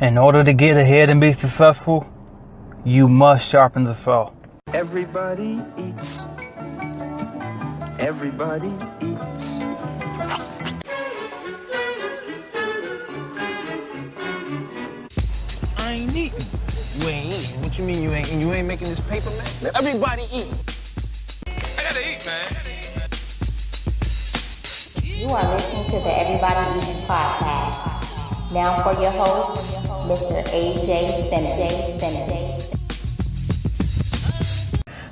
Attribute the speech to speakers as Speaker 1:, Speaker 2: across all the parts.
Speaker 1: In order to get ahead and be successful, you must sharpen the saw.
Speaker 2: Everybody eats. Everybody eats.
Speaker 3: I ain't eating. You ain't eating? What you mean you ain't eating? You ain't making this paper, man? Everybody eating. I gotta eat, man.
Speaker 4: You are listening to the Everybody Eats podcast. Now for your host, Mr. AJ Simmons.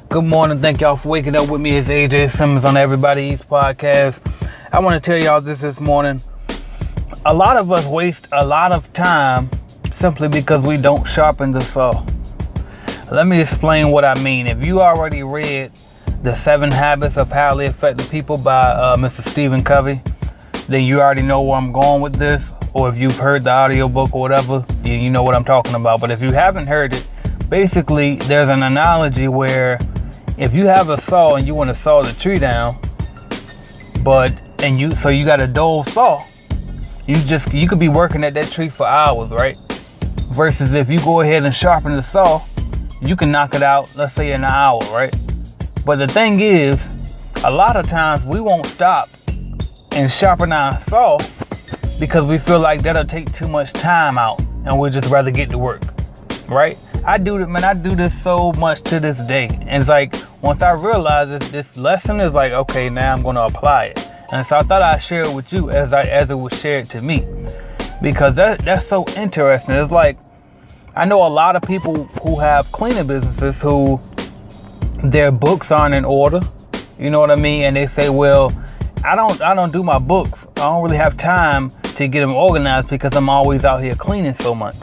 Speaker 1: Good morning. Thank y'all for waking up with me. It's AJ Simmons on the Everybody Eats podcast. I want to tell y'all this morning. A lot of us waste a lot of time simply because we don't sharpen the saw. Let me explain what I mean. If you already read The 7 Habits of Highly Effective People by Mr. Stephen Covey, then you already know where I'm going with this. Or if you've heard the audiobook or whatever, you know what I'm talking about. But if you haven't heard it, basically there's an analogy where if you have a saw and you want to saw the tree down, so you got a dull saw, you could be working at that tree for hours, right? Versus if you go ahead and sharpen the saw, you can knock it out, let's say in an hour, right? But the thing is, a lot of times we won't stop and sharpen our saw because we feel like that'll take too much time out and we'd just rather get to work, right? I do this so much to this day. And it's like, once I realized this lesson is like, okay, now I'm going to apply it. And so I thought I'd share it with you as it was shared to me. Because that's so interesting. It's like, I know a lot of people who have cleaning businesses who their books aren't in order. You know what I mean? And they say, well, I don't do my books. I don't really have time to get them organized because I'm always out here cleaning so much.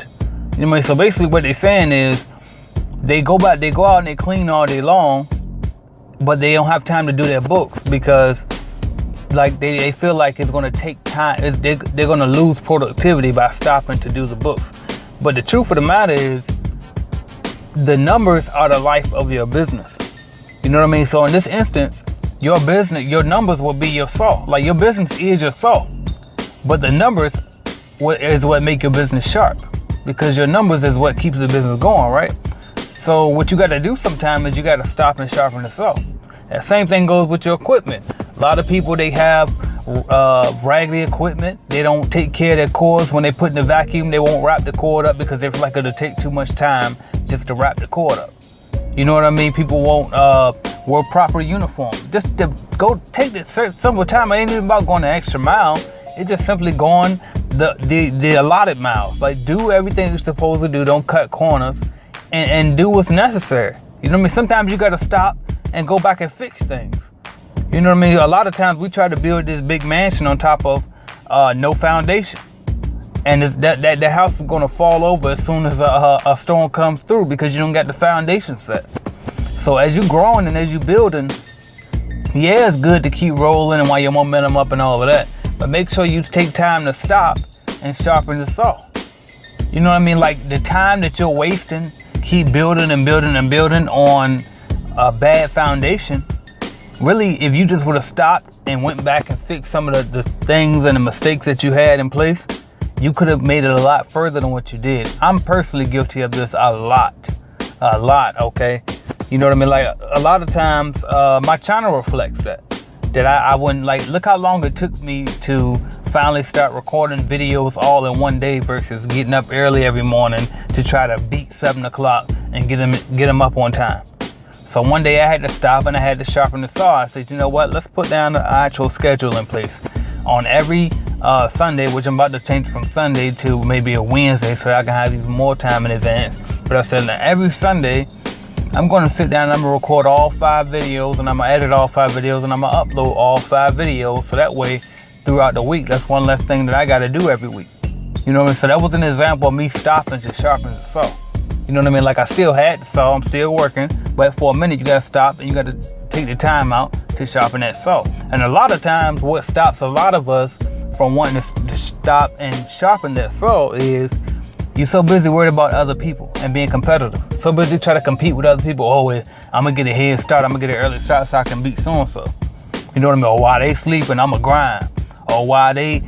Speaker 1: You know what I mean? So basically what they're saying is they go out and they clean all day long, but they don't have time to do their books because like they feel like it's going to take time. They're going to lose productivity by stopping to do the books. But the truth of the matter is the numbers are the life of your business. You know what I mean? So in this instance, your business, your numbers will be your saw. Like your business is your saw, but the numbers is what make your business sharp because your numbers is what keeps the business going, right? So what you got to do sometimes is you got to stop and sharpen the saw. That same thing goes with your equipment. A lot of people, they have raggedy equipment. They don't take care of their cords. When they put in the vacuum, they won't wrap the cord up because they feel like it'll take too much time just to wrap the cord up. You know what I mean? People won't wear proper uniforms. Just to go take the simple time. It ain't even about going the extra mile. It's just simply going the allotted miles. Like do everything you're supposed to do. Don't cut corners and do what's necessary. You know what I mean? Sometimes you got to stop and go back and fix things. You know what I mean? A lot of times we try to build this big mansion on top of no foundation. And that house is going to fall over as soon as a storm comes through because you don't got the foundation set. So as you're growing and as you're building, yeah, it's good to keep rolling and while your momentum up and all of that. But make sure you take time to stop and sharpen the saw. You know what I mean? Like the time that you're wasting, keep building and building and building on a bad foundation. Really, if you just would have stopped and went back and fixed some of the things and the mistakes that you had in place, you could have made it a lot further than what you did. I'm personally guilty of this a lot, okay? You know what I mean? Like a lot of times, my channel reflects that I wouldn't like, look how long it took me to finally start recording videos all in one day versus getting up early every morning to try to beat 7 o'clock and get them up on time. So one day I had to stop and I had to sharpen the saw. I said, you know what? Let's put down the actual schedule in place. On every Sunday, which I'm about to change from Sunday to maybe a Wednesday so I can have even more time in advance. But I said every Sunday, I'm going to sit down and I'm going to record all 5 videos and I'm going to edit all 5 videos and I'm going to upload all 5 videos. So that way, throughout the week, that's one less thing that I got to do every week. You know what I mean? So that was an example of me stopping to sharpen the saw. You know what I mean? Like I still had the saw, I'm still working, but for a minute you gotta stop and you gotta take the time out to sharpen that saw. And a lot of times what stops a lot of us from wanting to stop and sharpen that saw is you're so busy worried about other people and being competitive. So busy trying to compete with other people. Oh, I'm gonna get a head start, I'm gonna get an early start so I can beat so-and-so. You know what I mean? Or while they sleeping, I'm gonna grind. Or while they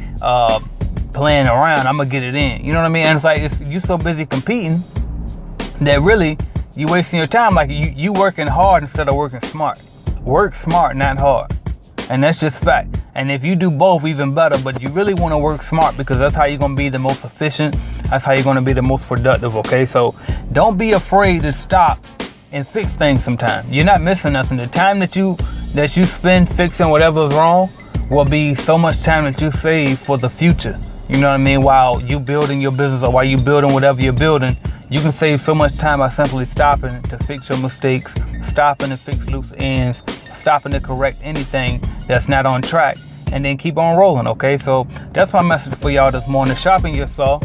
Speaker 1: playing around. I'm gonna get it in. You know what I mean? And it's like you so busy competing that really you wasting your time. Like you working hard instead of working smart. Work smart, not hard. And that's just fact. And if you do both, even better. But you really want to work smart, because that's how you're going to be the most efficient. That's how you're going to be the most productive, okay? So don't be afraid to stop and fix things sometimes. You're not missing nothing. The time that you spend fixing whatever's wrong will be so much time that you save for the future. You know what I mean? While you building your business, or while you building whatever you're building, you can save so much time by simply stopping to fix your mistakes, stopping to fix loose ends, stopping to correct anything that's not on track, and then keep on rolling, okay? So that's my message for y'all this morning. Sharpen your saw.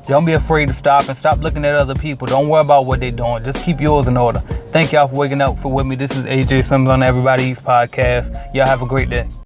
Speaker 1: Don't be afraid to stop, and stop looking at other people. Don't worry about what they're doing. Just keep yours in order. Thank y'all for waking up with me. This is AJ Simmons on Everybody Eats podcast. Y'all have a great day.